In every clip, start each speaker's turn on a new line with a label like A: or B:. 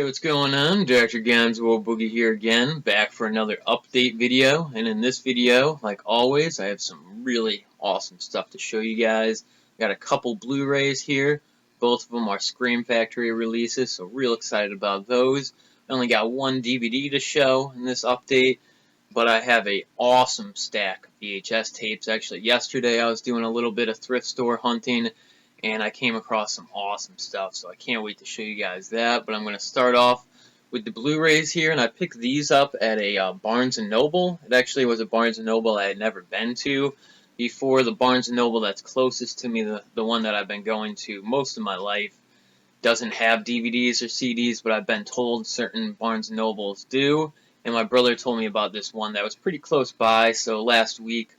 A: Hey, what's going on? Dr. Gonzo Boogie here again, back for another update video. And in this video, like always, I have some really awesome stuff to show you guys. Got a couple Blu-rays here. Both of them are Scream Factory releases, so real excited about those. I only got one DVD to show in this update, but I have a awesome stack of VHS tapes. Actually, yesterday I was doing a little bit of thrift store hunting, and I came across some awesome stuff, so I can't wait to show you guys that. But I'm going to start off with the Blu-rays here, and I picked these up at a Barnes & Noble. It actually was a Barnes & Noble I had never been to before. The Barnes & Noble that's closest to me, the one that I've been going to most of my life, doesn't have DVDs or CDs, but I've been told certain Barnes & Nobles do, and my brother told me about this one that was pretty close by. So last week,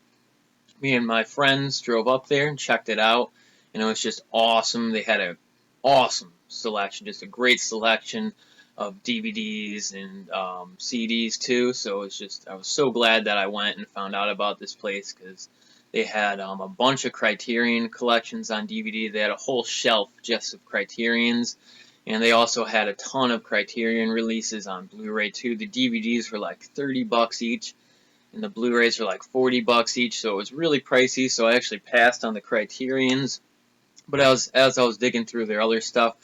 A: me and my friends drove up there and checked it out, and it was just awesome. They had an awesome selection, just a great selection of DVDs and CDs too. So it's just, I was so glad that I went and found out about this place, because they had a bunch of Criterion collections on DVD. They had a whole shelf just of Criterions, and they also had a ton of Criterion releases on Blu-ray too. The DVDs were like 30 bucks each, and the Blu-rays were like 40 bucks each, so it was really pricey. So I actually passed on the Criterions. But as I was digging through their other stuff,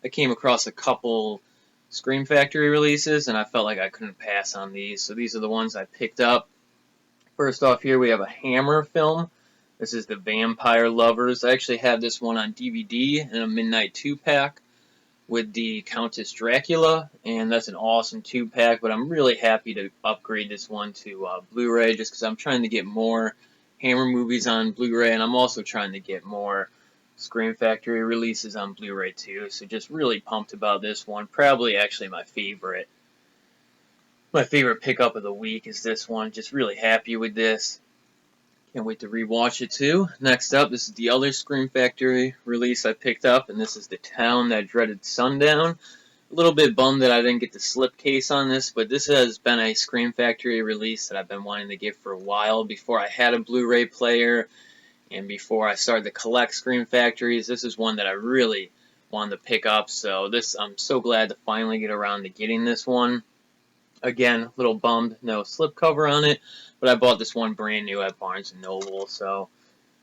A: I came across a couple Scream Factory releases, and I felt like I couldn't pass on these. So these are the ones I picked up. First off here, we have a Hammer film. This is the Vampire Lovers. I actually have this one on DVD in a Midnight 2-pack with the Countess Dracula, and that's an awesome 2-pack, but I'm really happy to upgrade this one to Blu-ray, just because I'm trying to get more Hammer movies on Blu-ray, and I'm also trying to get more Scream Factory releases on Blu-ray too, so just really pumped about this one. Probably actually my favorite pickup of the week is this one. Just really happy with this. Can't wait to rewatch it too. Next up, this is the other Scream Factory release I picked up, and this is The Town That Dreaded Sundown. A little bit bummed that I didn't get the slipcase on this, but this has been a Scream Factory release that I've been wanting to get for a while. Before I had a Blu-ray player, and before I started to collect Scream Factories, this is one that I really wanted to pick up. So this, I'm so glad to finally get around to getting this one. Again, a little bummed, no slipcover on it, but I bought this one brand new at Barnes & Noble, so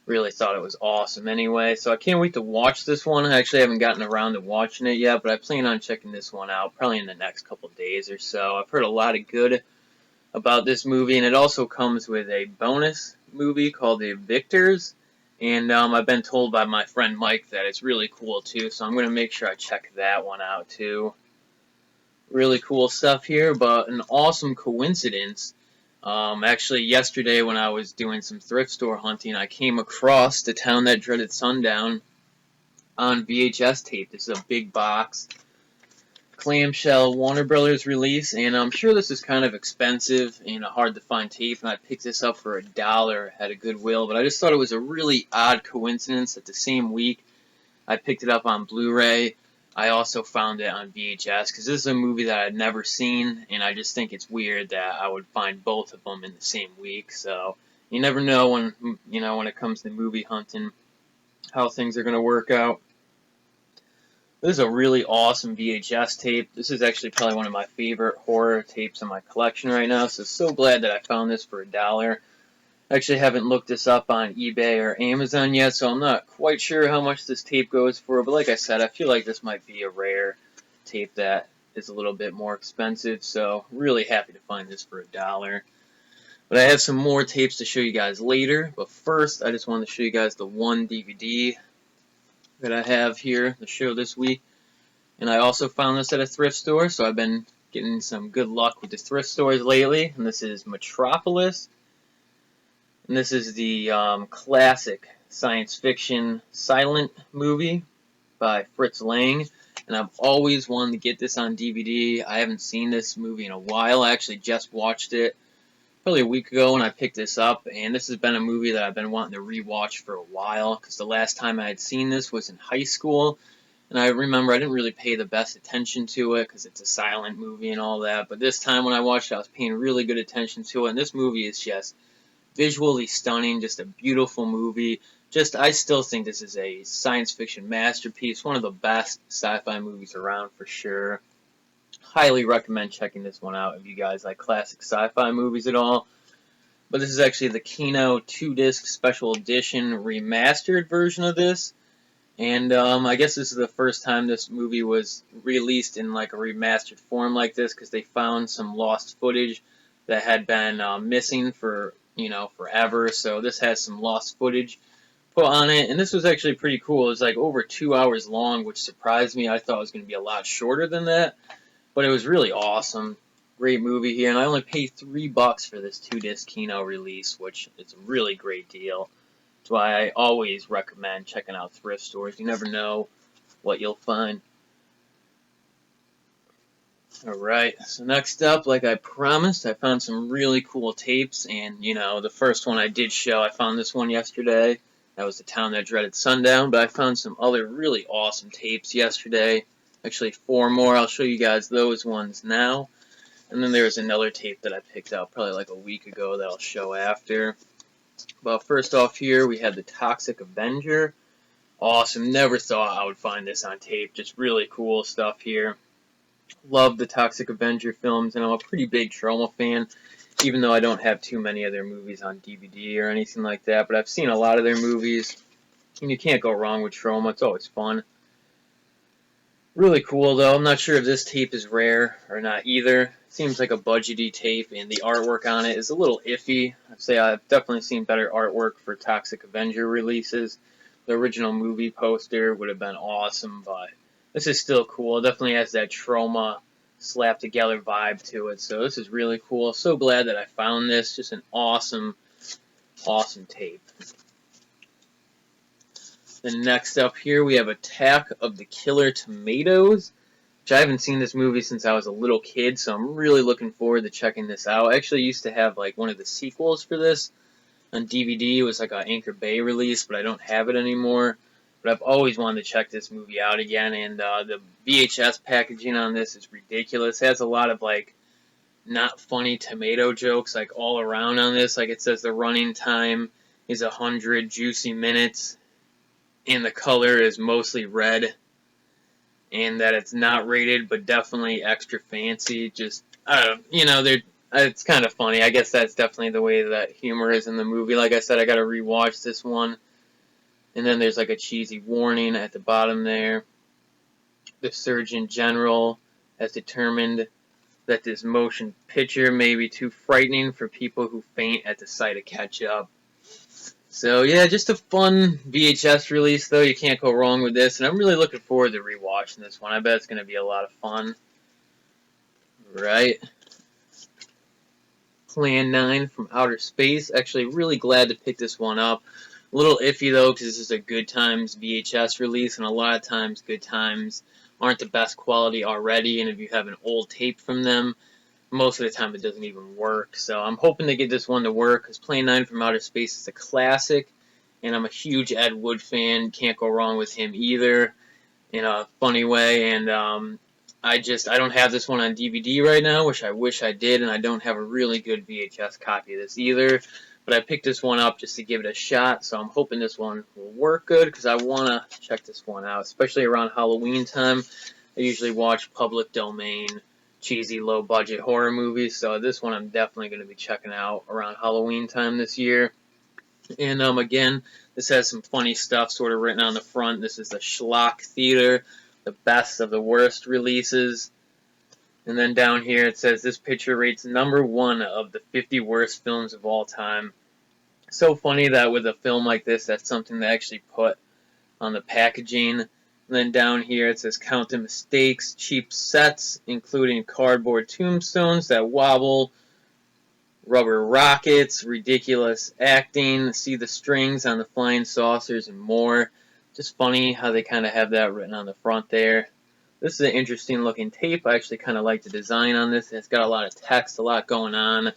A: really thought it was awesome anyway. So I can't wait to watch this one. I actually haven't gotten around to watching it yet, but I plan on checking this one out probably in the next couple days or so. I've heard a lot of good about this movie, and it also comes with a bonus movie called The Victors, and I've been told by my friend Mike that it's really cool too, so I'm going to make sure I check that one out too. Really cool stuff here, but an awesome coincidence. Actually, yesterday when I was doing some thrift store hunting, I came across The Town That Dreaded Sundown on VHS tape. This is a big box clamshell Warner Brothers release, and I'm sure this is kind of expensive and a hard to find tape, and I picked this up for $1 at a Goodwill, but I just thought it was a really odd coincidence that the same week I picked it up on Blu-ray, I also found it on VHS, because this is a movie that I'd never seen, and I just think it's weird that I would find both of them in the same week. So you never know when it comes to movie hunting how things are going to work out. This is a really awesome VHS tape. This is actually probably one of my favorite horror tapes in my collection right now, so glad that I found this for $1. I actually haven't looked this up on eBay or Amazon yet, so I'm not quite sure how much this tape goes for, but like I said, I feel like this might be a rare tape that is a little bit more expensive, so really happy to find this for $1. But I have some more tapes to show you guys later, but first I just wanted to show you guys the one DVD that I have here to show this week. And I also found this at a thrift store, so I've been getting some good luck with the thrift stores lately. And this is Metropolis. And this is the classic science fiction silent movie by Fritz Lang. And I've always wanted to get this on DVD. I haven't seen this movie in a while. I actually just watched it probably a week ago when I picked this up, and this has been a movie that I've been wanting to rewatch for a while, because the last time I had seen this was in high school, and I remember I didn't really pay the best attention to it because it's a silent movie and all that, but this time when I watched it, I was paying really good attention to it, and this movie is just visually stunning, just a beautiful movie. I still think this is a science fiction masterpiece, one of the best sci-fi movies around for sure. Highly recommend checking this one out if you guys like classic sci-fi movies at all. But this is actually the Kino 2-disc special edition remastered version of this. And I guess this is the first time this movie was released in like a remastered form like this, because they found some lost footage that had been missing for, forever. So this has some lost footage put on it, and this was actually pretty cool. It was like over 2 hours long, which surprised me. I thought it was going to be a lot shorter than that, but it was really awesome. Great movie here, and I only paid $3 for this 2-disc Kino release, which is a really great deal. That's why I always recommend checking out thrift stores. You never know what you'll find. Alright, so next up, like I promised, I found some really cool tapes, and, the first one I did show, I found this one yesterday. That was The Town That Dreaded Sundown, but I found some other really awesome tapes yesterday. Actually, 4 more. I'll show you guys those ones now. And then there's another tape that I picked up probably like a week ago that I'll show after. But first off here, we had The Toxic Avenger. Awesome. Never thought I would find this on tape. Just really cool stuff here. Love the Toxic Avenger films, and I'm a pretty big Troma fan, even though I don't have too many of their movies on DVD or anything like that. But I've seen a lot of their movies, and you can't go wrong with Troma. It's always fun. Really cool, though. I'm not sure if this tape is rare or not either. Seems like a budgety tape, and the artwork on it is a little iffy. I'd say I've definitely seen better artwork for Toxic Avenger releases. The original movie poster would have been awesome, but this is still cool. It definitely has that Troma slap together vibe to it, so this is really cool. So glad that I found this. Just an awesome, awesome tape. Then next up here we have Attack of the Killer Tomatoes, which I haven't seen this movie since I was a little kid, so I'm really looking forward to checking this out. I actually used to have like one of the sequels for this on DVD. It was like an Anchor Bay release, but I don't have it anymore. But I've always wanted to check this movie out again, and the VHS packaging on this is ridiculous. It has a lot of like not funny tomato jokes like all around on this. Like it says the running time is 100 juicy minutes, and the color is mostly red, and that it's not rated but definitely extra fancy. Just it's kind of funny. I guess that's definitely the way that humor is in the movie. Like I said, I gotta rewatch this one. And then there's like a cheesy warning at the bottom there. The Surgeon General has determined that this motion picture may be too frightening for people who faint at the sight of ketchup. So yeah, just a fun VHS release though. You can't go wrong with this, and I'm really looking forward to rewatching this one. I bet it's going to be a lot of fun. Right. Plan 9 from Outer Space. Actually, really glad to pick this one up. A little iffy though, because this is a Good Times VHS release, and a lot of times Good Times aren't the best quality already, and if you have an old tape from them, most of the time it doesn't even work. So I'm hoping to get this one to work, because Plan 9 from Outer Space is a classic, and I'm a huge Ed Wood fan. Can't go wrong with him either, in a funny way. And I don't have this one on DVD right now, which I wish I did, and I don't have a really good VHS copy of this either. But I picked this one up just to give it a shot, so I'm hoping this one will work good, because I want to check this one out, especially around Halloween time. I usually watch public domain, cheesy, low-budget horror movies, so this one I'm definitely going to be checking out around Halloween time this year. And again, this has some funny stuff sort of written on the front. This is the Schlock Theater, the best of the worst releases. And then down here it says this picture rates #1 of the 50 worst films of all time. So funny that with a film like this, that's something they actually put on the packaging. And then down here it says count the mistakes, cheap sets, including cardboard tombstones that wobble, rubber rockets, ridiculous acting, see the strings on the flying saucers, and more. Just funny how they kind of have that written on the front there. This is an interesting looking tape. I actually kind of like the design on this. It's got a lot of text, a lot going on.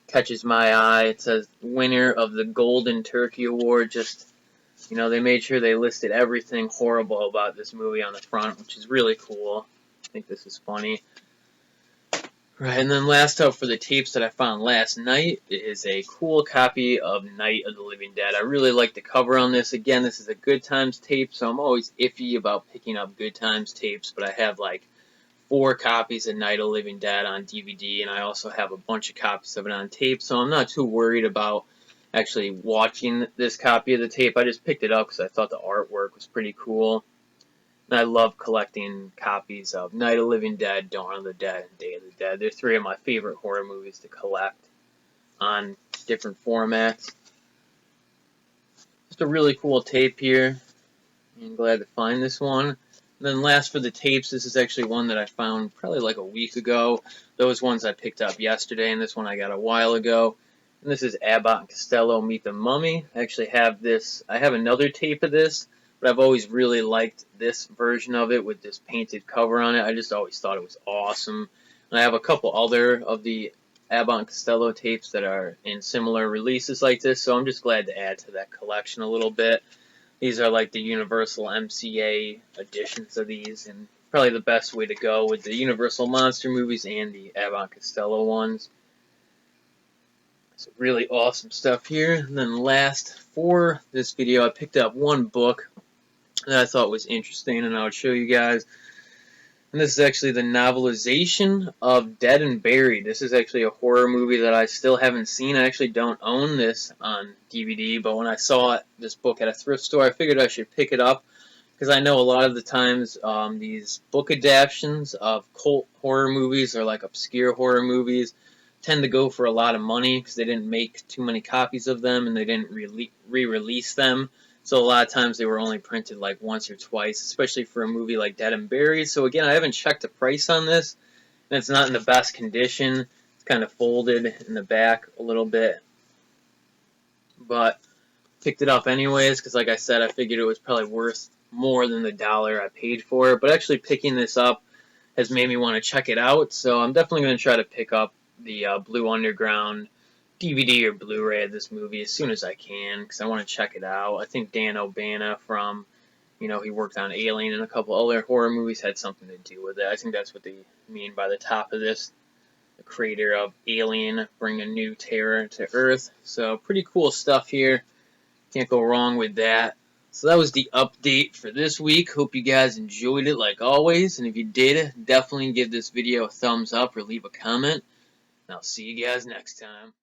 A: Catches my eye. It says winner of the Golden Turkey Award. Just, they made sure they listed everything horrible about this movie on the front, which is really cool. I think this is funny. Right, and then last up for the tapes that I found last night is a cool copy of Night of the Living Dead. I really like the cover on this. Again, this is a Good Times tape, so I'm always iffy about picking up Good Times tapes, but I have like 4 copies of Night of the Living Dead on DVD, and I also have a bunch of copies of it on tape, so I'm not too worried about actually watching this copy of the tape. I just picked it up because I thought the artwork was pretty cool. And I love collecting copies of Night of the Living Dead, Dawn of the Dead, and Day of the Dead. They're 3 of my favorite horror movies to collect on different formats. Just a really cool tape here. I'm glad to find this one. And then last for the tapes, this is actually one that I found probably like a week ago. Those ones I picked up yesterday, and this one I got a while ago. And this is Abbott and Costello Meet the Mummy. I actually have this. I have another tape of this, but I've always really liked this version of it with this painted cover on it. I just always thought it was awesome. And I have a couple other of the Abbott and Costello tapes that are in similar releases like this, so I'm just glad to add to that collection a little bit. These are like the Universal MCA editions of these, and probably the best way to go with the Universal Monster movies and the Abbott and Costello ones. So really awesome stuff here. And then last for this video, I picked up one book that I thought was interesting, and I'll show you guys. And this is actually the novelization of Dead and Buried. This is actually a horror movie that I still haven't seen. I actually don't own this on DVD, but when I saw this book at a thrift store, I figured I should pick it up because I know a lot of the times these book adaptions of cult horror movies or like obscure horror movies tend to go for a lot of money because they didn't make too many copies of them and they didn't re-release them. So a lot of times they were only printed like once or twice, especially for a movie like Dead and Buried. So again, I haven't checked the price on this, and it's not in the best condition. It's kind of folded in the back a little bit, but picked it up anyways because, like I said, I figured it was probably worth more than the $1 I paid for it. But actually picking this up has made me want to check it out, so I'm definitely going to try to pick up the Blue Underground DVD or Blu-ray of this movie as soon as I can because I want to check it out. I think Dan O'Bannon from, he worked on Alien and a couple other horror movies, had something to do with it. I think that's what they mean by the top of this. The creator of Alien, bring a new terror to Earth. So pretty cool stuff here. Can't go wrong with that. So that was the update for this week. Hope you guys enjoyed it like always. And if you did, definitely give this video a thumbs up or leave a comment. And I'll see you guys next time.